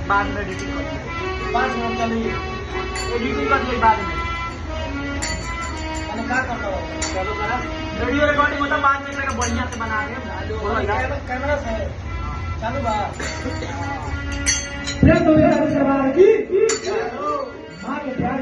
बाद में एडिटिंग कर 5 मिनट चलिए एडिटिंग कर ले बाद में मैंने क्या करता हूँ चलो करा वीडियो रिकॉर्डिंग होता बाद में तेरा बढ़िया से बना दे कैमरा से चालू बा प्रेम तो मेरा सरदार की मां के प्यार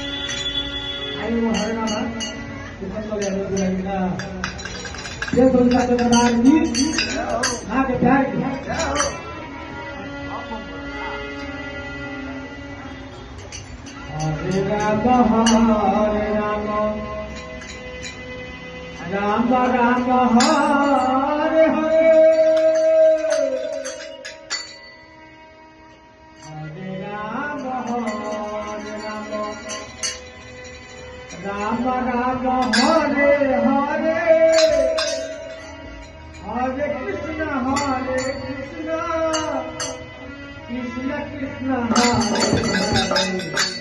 आई वो हर नाम ऊपर तो ले लो लड़का प्रेम तो मेरा सरदार की मां के प्यार की हरे राम हरे राम राम राम हरे हरे हरे राम राम राम हरे हरे हरे कृष्ण कृष्ण कृष्ण हरे हरे